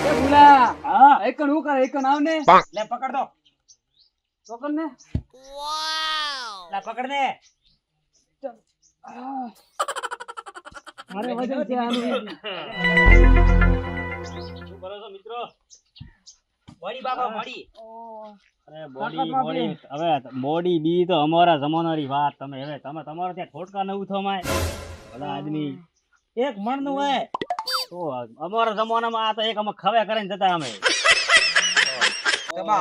એ ભૂલા હા એકણ હું કરે એકણ આવ ને લે પકડ દો પકડ ને લે પકડ ને મારે વજન છે આનું શું કરો છો મિત્રો બોડી બાબા બોડી અરે બોડી તાકાત બોડી હવે બોડી બી તો અમારા જમાનાની વાત તમે હવે તમે તમારો ત્યાં ઠોટકા ન ઉઠો માય ભલા આદમી એક મણ નું હોય તો અમારા જમાનામાં આ તો એક અમે ખવે કરીને જતા અમે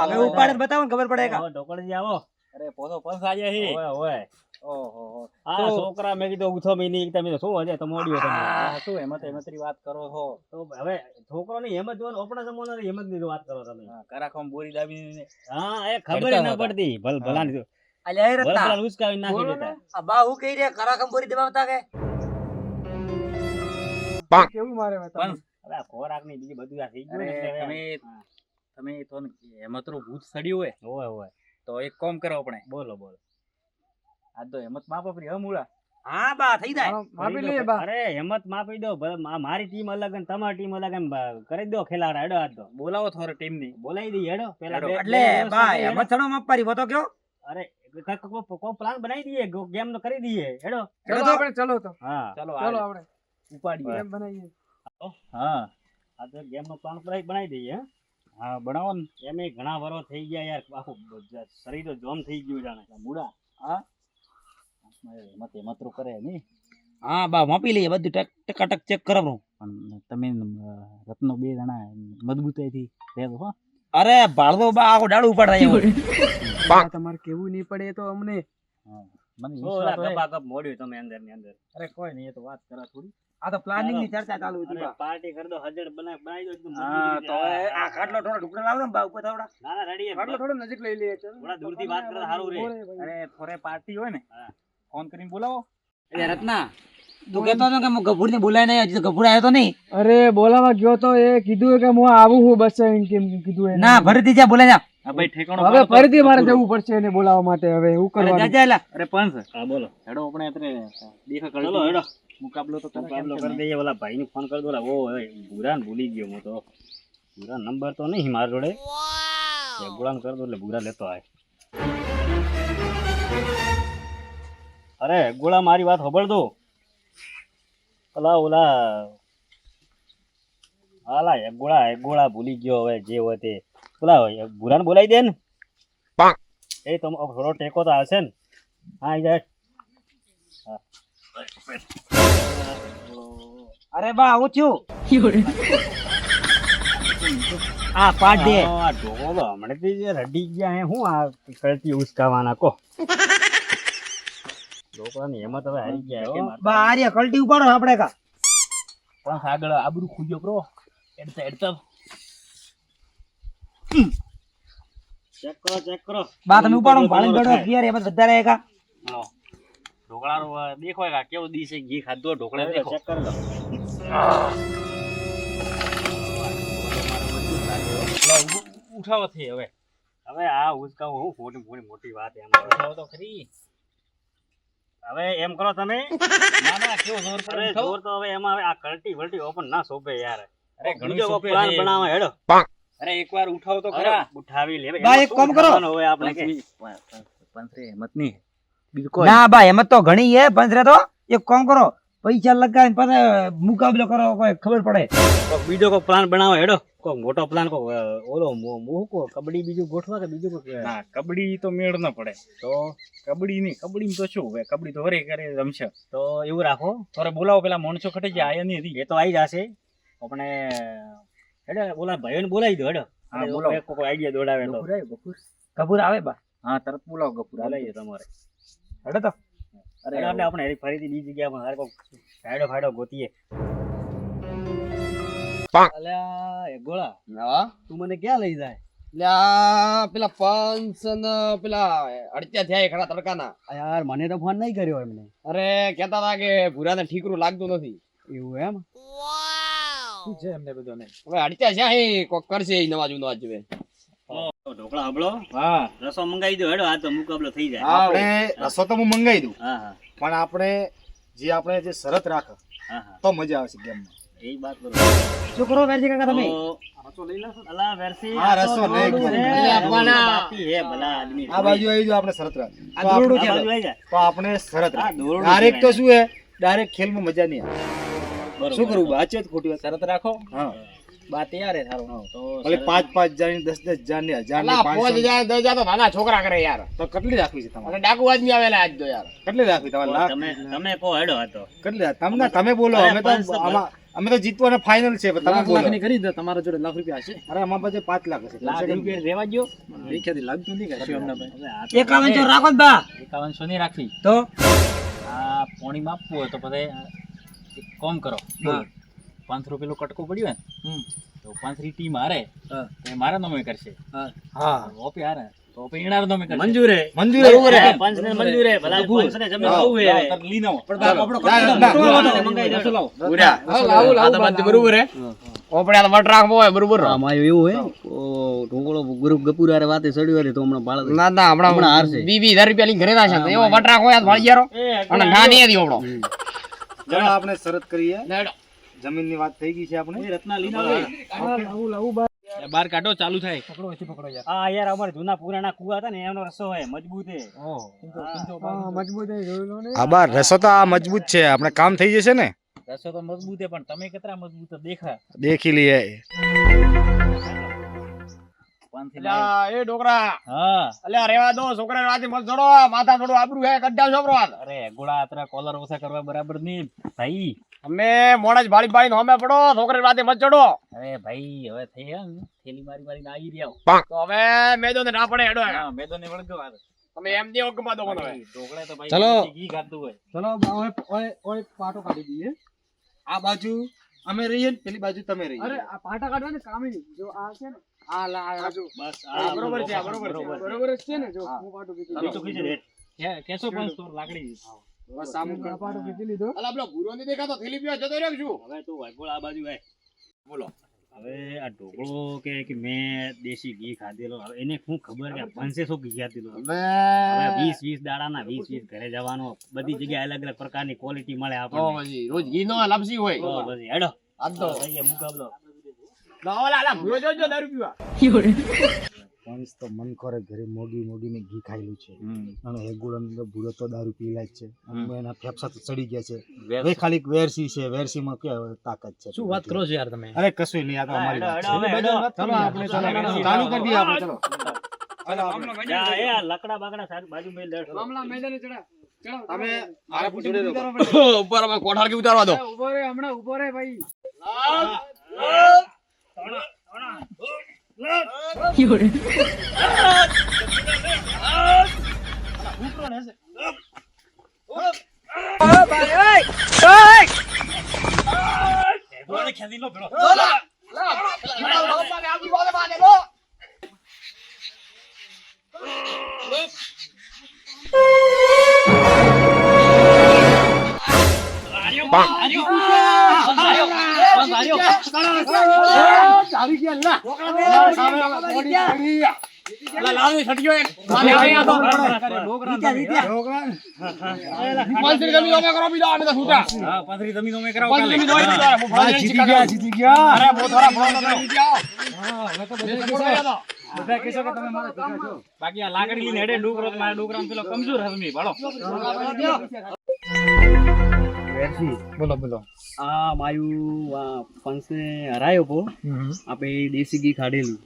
હવે ઉપાડે બતાવો ને ખબર પડે આવો ઢોકળજી આવો અરે પોતો પંસ આયા હી ઓય ઓય ઓહો આ છોકરા મેં કીધું ઉઠો મી નહીં તમે શું હજે તો મોડ્યો તમે શું હેમતરી વાત કરો છો તો હવે છોકરો ની હેમત જોવાનું આપણા જમાનાની હેમત ની વાત કરો તમે કરાખમ બોરી દાબીને હા એ ખબર ન પડતી ભલાની અલ્યા એ રત્ના ભલા ઉસકાવી નાખી દેતા આ બા હું કહી રે કરાખમ બોરી દબાવતા કે કેવું મારે પણ હવે આ ખોરાક ની બીજી બધું આ થઈ ગયું અરે ને એટલે તમે તો હેમતરું ભૂત સડ્યું હોય હોય તો એક કામ કરો આપણે બોલો બોલો આ તો હેમત માં પપરી હમુળા હા બા થઈ જાય માપી લઈએ બા અરે હિંમત માપી દો મારી ટીમ અલગ અને તમારી ટીમ અલગ એમ કરી દો ખેલાડા હેડો આજ તો બોલાવો થોડો ટીમ ની બોલાવી દઈએ હેડો પેલા એટલે બા હેમત સડો માપરી વતો કયો અરે કો પ્લાન બનાવી દઈએ ગેમ નો કરી દઈએ હેડો ચલો આપણે ચલો તો હા ચલો ચલો આપણે ઉપાડીએ એમ બનાવીએ હા આ તો ગેમ નો પ્લાન બનાવી દઈએ હા બનાવો ને એમ ઘણા વરો થઈ ગયા યાર આખું શરીર તો જોમ થઈ ગયું જાણે મૂડા હા હેમતરું કરે ની હા બા માપી લઈએ બધું ટકાટક ચેક કરાવરું પણ તમે રત્નો બે જણા મજબૂતાઈથી રહેજો હો અરે ભાળદો બા આખો ડાળું ઉપાડ તમારે કેવું નહીં પડે તો અમને મને ગપાગપ મોડ્યું તમે અંદર ની અંદર અરે કોઈ નહીં એ તો વાત કરા થોડી આ તો પ્લાનિંગ ની ચર્ચા ચાલુ હતી બા પાર્ટી કરી દો હજડ બનાવી દો એકદમ હા તો હવે આ ખાટલો થોડો ઢુકડા લાવો ને બા ઉપર થોડા ના ના રેડી આટલો થોડો નજીક લઈ લઈએ ચલો થોડા દૂરથી વાત કરે સારું રે અરે થોડે પાર્ટી હોય ને ફોન કરીને બોલાવો અરે રત્ના તું કહેતો હતો કે હું ગફુર ને બોલાય નહીં હજી તો ગફુર આવ્યો તો નહીં અરે બોલાવા ગયો તો એ કીધું કે હું આવું હું બસ એમ કેમ કીધું એને ના ફરીથી જા બોલાય જા હા ભાઈ ઠેકાણો હવે ફરીથી મારે જવું પડશે એને બોલાવવા માટે હવે હું અરે કરવાનું જા જા એલા અરે પંચ હા બોલો હેડો આપણે અત્રે દેખા કરી ચલો હેડો મુકાબલો તો કરે મુકાબલો કરી દઈએ ઓલા ભાઈ ને ફોન કરી દો ઓ ભૂરા ભૂલી ગયો હું તો ભૂરા નંબર તો નહીં મારા જોડે ગુલામ કરી દો એટલે ભૂરા લેતો આય અરે ગોળા મારી વાત ખબર દો ઓલા ઓલા હાલા એક ગોળા ભૂલી ગયો હવે જે હોય તે ઓલા ભૂરા ને બોલાવી દે ને એ તો થોડો ટેકો તો આવશે ને હા જાય અરે બા આવું થયું આ પાડ દે આ ઢોકો હમણાંથી જે રડી ગયા હે હું આ કરતી ઉસકાવાના કો છોકરાની હિંમત હવે હારી ગયા હો બા આર્ય કલ્ટી ઉપાડો આપણે કા પણ આગળ આબરૂ ખુજો કરો એડતા ચેક કરો બા તમે ઉપાડો ભાળી ગડો યાર એમ વધારે હે કા ઢોકળાનો દેખો કા કેવો દીશે ઘી ખાધો ઢોકળા દેખો ચેક કરી લો ઉઠાવો થઈ હવે આ ઉસકાવું હું મોટી વાત એમ ઉઠાવો તો ખરી હવે એમ કરો તમે ના ના કેવો જોર પડે અરે ઉઠાવો જોર તો હવે એમાં આ કલ્ટી વલ્ટી ઓપન ના શોભે યાર અરે ઘણું બીજો શોભે પ્લાન છે. બનાવો હેડો અરે એકવાર ઉઠાવો તો ખરા ઉઠાવી લે બા, એક કામ કરો. હવે આપણે કે પંચરે હિંમત નહીં બીજું કોઈ ના બા એમ તો ઘણી હે પંચરે તો એક કામ કરો પૈસા લગાવીને પછી મુકાબલો કરો કોઈ ખબર પડે કોક બીજો કોઈ પ્લાન બનાવો હેડો કોક મોટો પ્લાન કોક ઓલો મૂકો કબડ્ડી બીજું ગોઠવા કે બીજું કોક ના કબડ્ડી તો મેળ ન પડે તો કબડ્ડી નહીં કબડ્ડી તો શું હવે કબડ્ડી તો વરે કરે રમશે તો એવું રાખો થોડે બોલાવો પેલા માણસો ખટે જાય આયા નહીં હતી એ તો આવી જશે આપણે હેડો ઓલા ભાઈઓને બોલાવી દો હેડો હા, બોલાવો. કોઈ આઈડિયા દોડાવે તો ગફુર આવ્યો, ગફુર કપૂર આવે બા હા તરત બોલાવો ગફુર બોલાવીએ તમારે હેડો તો અરે આપણે આપણે ફરીથી બીજી જગ્યા પર હારે કોક ફાયડો ફાયડો ગોતીએ અલ્યા એ ગોળા હા તું મને ક્યાં લઈ જાય એટલે આ પેલા પંચ ને પેલા અડત્યા થયા ખરા તડકાના આ યાર મને તો ફોન નહીં કર્યો એમને અરે કેતા હતા કે ભૂરાને ઠીકરું લાગતું નથી એવું એમ શું છે એમને બધાને હવે અડત્યા છે એ કોક કરશે ઈ નવા જૂનો આજે ઢોકળા હબળો હા રસો મંગાવી દો હેડો આ તો મુકાબલો થઈ જાય આપણે રસો તો હું મંગાવી દઉં હા હા પણ આપણે જે શરત રાખ હા હા તો મજા આવશે ગેમમાં એ વાત બરોબર શું કરો વેરજી કાકા તમે તો અલા વેરસી હા, રસો લઈ ગયો. બાકી હે ભલા આદમી આ બાજુ આવી જાઓ, આપણે શરત રાખ. આ દોરડું આ ક્યાં બાજુ આઈ જા. તો આપણે શરત આ રાખ. દોરડું ડાયરેક્ટ તો કહેવાય. શું હે, ડાયરેક્ટ ખેલમાં મજા નહીં આવે. બરોબર. શું કરવું સાચી વાત ખોટી વાત? શરત રાખો હા. બા તૈયાર હે થારો તો ભલે 5-5 હજારની, 10-10 હજારની, 1000ની, અલા, 500 10,000 10,000 તો નાના છોકરા કરે યાર. તો કેટલી રાખવી છે તમારે? અને ડાકુ આદમી આવેલા આજ તો યાર. કેટલી રાખવી તમારે? લાખ? તમે કહો હેડો હતો કેટલી રાખ- તમે બોલો. અરે, અમે તો 500 આમાં- અમે તો જીતવાના ફાઇનલ છે, પણ તમે બોલો. કરી દો તમારા જોડે લાખ રૂપિયા હશે અરે અમારા પાસે 5 લાખ હશે. લાખ રૂપિયા રેવા દો દેખ્યાથી લાગતું નહીં કશું અમને ભાઈ હવે આ તો 51 તો રાખો જ બા 5100 નહીં રાખવી તો આ પોણી માપવું હોય તો પછી એક કામ કરો હા. 500 રૂપિયાનો કટકો પડ્યો ને તો 5 ટીમ હારે હા. તો એ મારા નામે કરશે હા ઓપી હારે તો ઓપી ઈણાર નામે કરશે મંજૂર હે મંજૂર હે. હા, પંચને મંજૂર હે ભલા પંચને જમીન બહુ હે હવે. તાર લઈ નાવો મંગાઈ દેજો. પૂરા. આ તો બધું બરોબર હે. ઓપડે આ તો વટ રાખવો હોય બરોબર. ના ના હમણાં 20,000 રૂપિયા લઈને ઘરે નાશે તો એવો વટ રાખવો હોય તો ભાળી જારો. અને ના નહીં હતી ઓપડો. ચાલો આપણે શરત કરીએ. લેડો. જમીનની વાત થઈ ગઈ છે આપણે. રત્ના લઈ નાવો બાર કાઢો ચાલુ થાય આ યાર અમારે જૂના પુરાણા કુવા હતા ને એનો રસો હોય મજબૂત હે મજબૂત થઈ જોઈ લો ને. આ બાર રસો તો આ મજબૂત છે, આપણે કામ થઈ જશે ને. રસો તો મજબૂત છે પણ તમે કેટલા મજબૂત દેખા દેખી લઈએ. 5 થી અલ્યા એ ડોકરા. હા અલ્યા રેવા દો છોકરા રાતે મત જોડો માથા થોડું આબરૂ હે કઢાવ છોકરો આ. અરે ગોળા આતરા કોલર ઓછા કરવા બરાબર નહીં ભાઈ અમે મોડા જ ભાળી નો અમે પડો છોકરા રાતે મત ચડો. અરે ભાઈ હવે થઈ ગયા ને થેલી મારી મારીને આવી રહ્યા તો હવે મેદો ને ના પડે હેડો હે. હા મેદો ને વળગો આ તમે એમ નહીં ઓગમાં દો મને હવે. ઢોકળા તો ભાઈ ચલો. ઘી ખાતું હોય ચલો ઓય પાટો કાઢી દઈએ. આ બાજુ અમે રહીએ ને, પેલી બાજુ તમે રહીએ. અરે આ પાટા કાઢવાને કામે નહીં. જો આ છે ને આ લા આ જો બસ આ બરોબર છે, આ બરોબર છે. બરોબર જ છે ને જો હું પાટો ખીચી ચાલો તો ખીચે રે. કેસો પણ સ્ટોર લાકડી બસ સામે પાટો ખીચી લીધો. અલા પેલો ભૂરો નહીં દેખાતો થેલી પીવા જતો રહ્યો છું. હવે તું વાગોળ આ બાજુ આય. બોલો. હવે આ ઢોકળો કે મેં દેશી ઘી ખાધેલો હવે એને શું ખબર કે 500 ઘી ખાધેલો હવે 20 દાડાના 20 ઘરે જવાનો બધી જગ્યાએ અલગ અલગ પ્રકારની ક્વોલિટી મળે તો આપણને પછી રોજ ઘી નો લપસી હોય. તો પછી હેડો આજ તો થઈએ મુકાબલો અલા ભૂરો જોજો દારૂ પીવા. માણસ તો મન કરે ઘરે મોગીને ઘી ખાયેલું છે, અને હેગુળ અંદર ભૂરો તો દારૂ પીલા જ છે. અને એના ફેફસા તો ચડી ગયા છે. હવે ખાલી વેરસી છે, વેરસીમાં કે તાકાત છે. શું વાત કરો છો યાર તમે અરે કશું નહીં, આ તો અમારી વાત છે. હેડો, હેડો. ચલો આપણે ચાલુ કરી દઈએ આપણે. ચલો જા, એ આ લકડા બાકડા સારી બાજુ મેલ દેડ. મામલા મેદાને ચડા. ચડો તમે આરે જોડે રહો. ઉપર અમે કોઠાર કે ઉતારવા દો. ઉભો રે હમણાં ઉભો રે ભાઈ. અલા લાલ ની છટક્યો એક. મારે આયા તો. પાંચરી જમીન અમે કરો બીજો અમે તો છૂટા. હા 5 જમીનો મે કરાવો પાંચરી જમીન હોય બીજો. હું ફળ જઈને જીતી ગયા, જીતી ગયા. અરે બહુ થોડા ફળ તો જીતી આવો. બધા કહેશો કે તમે મારા ભેગા છો. બાકી આ લાકડી લઈને હેડે ડોકરો તો મારા ડોકરામાં પેલો કમજોર હસમી ભાળો બોલો બોલો. આ માયું આ પંચને હરાયો પો આપણે દેશી ઘી ખાધેલું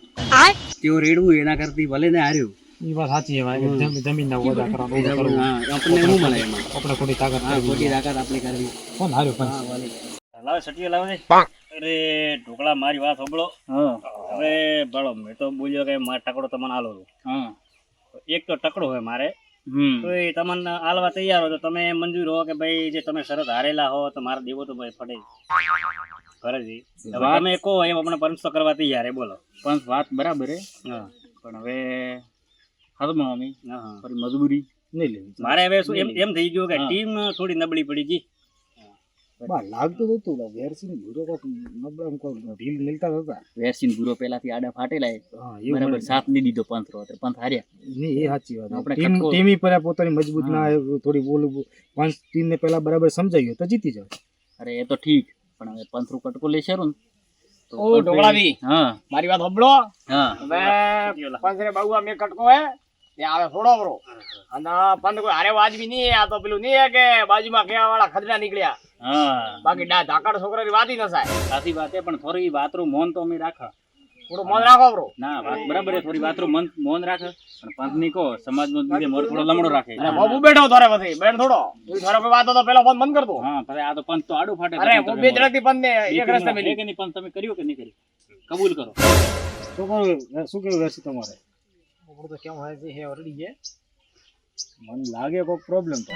તેઓ રેડવું એના કરતી ભલે ને હાર્યું ઈ વાત સાચી છે ભાઈ. જમીન ના ઓદા કરવાનો આપણને શું મળે એમાં આપણે ખોટી તાકાત હા ખોટી તાકાત આપણે કરવી કોણ હાર્યો પણ હા ભલે લાવે સટીઓ લાવે અરે ઢોકળા મારી વાત સાંભળો હવે ભાળો મેં તો બોલ્યો કે મારે ટકડો તમને આલો છું એક તો ટકડો હોય મારે તો એ તમને આલવા તૈયાર હો તો તમે મંજૂર હો કે ભાઈ જે તમે શરત હારેલા હો તો મારે દેવો તો ભાઈ ફટે ફરજી હવે તમે કહો એમ આપણે પંચ તો કરવા તૈયાર હે બોલો પણ વાત બરાબર હે હા પણ હવે હાથમાં અમે હા ફરી મજબૂરી નહીં લેવી મારે હવે શું એમ થઈ ગયું કે ટીમ થોડી નબળી પડી ગઈ બા લાગતું તો હતું વેરસી ભૂરો કોક નબળા કોક ઢીલ મિલતા હતા. વેરસીન ગુરો પેલાથી આડા ફાટેલા હા એવું બરાબર મળે. સાથ નહીં દીધો પંથ રો પંથ હાર્યા નહીં એ સાચી વાત. આપણે ટીમ કટકો- ટીમી પર પોતાની મજબૂત ના થોડી બોલું પાંચ ટીમને પેલા બરાબર સમજાયું તો જીતી જાવ. અરે એ તો ઠીક પણ હવે પંથ રો કટકો લેશે ને ઓ ઢોકળાવી હા મારી વાત સાંભળો હા હવે પંચરે બાબુ આ મેં કટકો હે તે આવે થોડો બરો અને પંચ કોઈ હારે વાજબી નહીં આ તો પેલું નહીં હે કે બાજુમાં કેવા વાળા ખદડા નીકળ્યા હા બાકી ધાકડ છોકરાની વાત ન થાય સાચી વાત છે પણ થોડી વાતરું મૌન તો અમે રાખા થોડું મન રાખો બ્રો ના વાત બરાબર છે થોડી વાતરું મૌન રાખે પણ પંથની કહો સમાજનો લીધે મોર થોડો લમણો રાખે અરે બાબુ બેઠો થોરે પછી બેઠ થોડો તું થોરો કોઈ વાત તો પેલો ફોન બંધ કરતો હા પછી આ તો પંથ તો આડું ફાટે અરે હું બે ત્રણથી પંચ ને એક રસ્તે મિલી કે નહીં પંથ તમે કર્યું કે નહીં કર્યું કબૂલ કરો શું કેવું રહેશે તમારે તો કેમ હોય છે હે ઓલરેડી છે મને લાગે કોઈ પ્રોબ્લેમ તો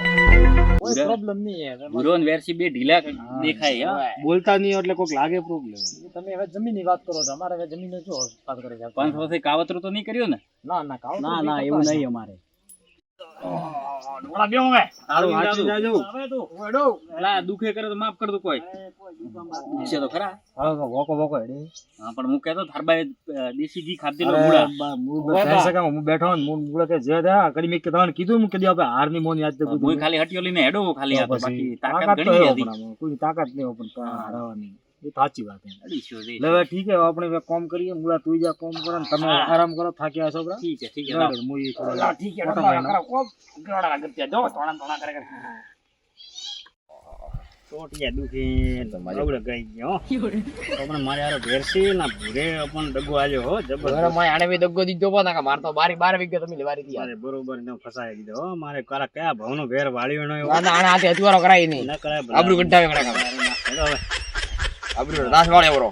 કોઈ પ્રોબ્લેમ નહીં હે ગુરો ને વેરસી બે ઢીલા દેખાય હા બોલતા નહીં એટલે કોઈક લાગે પ્રોબ્લેમ તમે હવે જમીનની વાત કરો છો અમારે હવે જમીન જો વાત કરે છે પંથ વખતે કાવતરું તો નહીં કર્યું ને ના ના કાવ ના એવું નહીં અમારે ઢોકળા બેહો હવે તારું વાંચી જાજો. હવે તું એલા દુખે કરે તો માફ કર દો કોઈ છે તો ખરા હા વોકો હેડે હા પણ હું કહેતો થારબાઈ દેશી ઘી ખાધી લો અરે મૂળા હું બેઠો ને મૂળ કે જે દે કરી મેં કે તમને કીધું હું કીધું આપણે હારની મોન યાદ તો હું ખાલી હટિયો લઈને હેડો ખાલી આ તો બાકી તાકાત તાકાત તો ઘણી એવો હતી પણ આમાં કોઈ તાકાત નહીં હોય પણ હારવાની એ સાચી વાત છે અઢીસો દે. એટલે હવે ઠીક છે આપણે હવે કામ કરીએ મૂળા તું જા કામ કરો ને તમે આરામ કરો થાક્યા છો બરાબર ઠીક છે બરાબર, હું ઈ થોડો ઠીક છે ઓટો ઢોકળા મારીને. કરો કોપ ગોળા ગત્યા જો તોણા તોણા કરે કરે ચોટિયા દુખી બગડે ગઈ ગયો તો પણ મારે હારે ભેરસી ના ભૂરે પણ ડગો આલ્યો હો બરાબર જબરદસ્ત મેં આને બી દગ્ગો દીધો પણ ના માર તો 12 વીઘે તમે લેવારી હતી મારે બરોબર ને ફસાઈ દીધો હો મારે કારા કયા ભાવનો ભેર વાળ્યો નો ના ના આને હાથે હથવારો કરાય નહીં ન કરાય આબરૂ ગઢાવે કરા હવે આબરૂ દાસ વાળે એવરો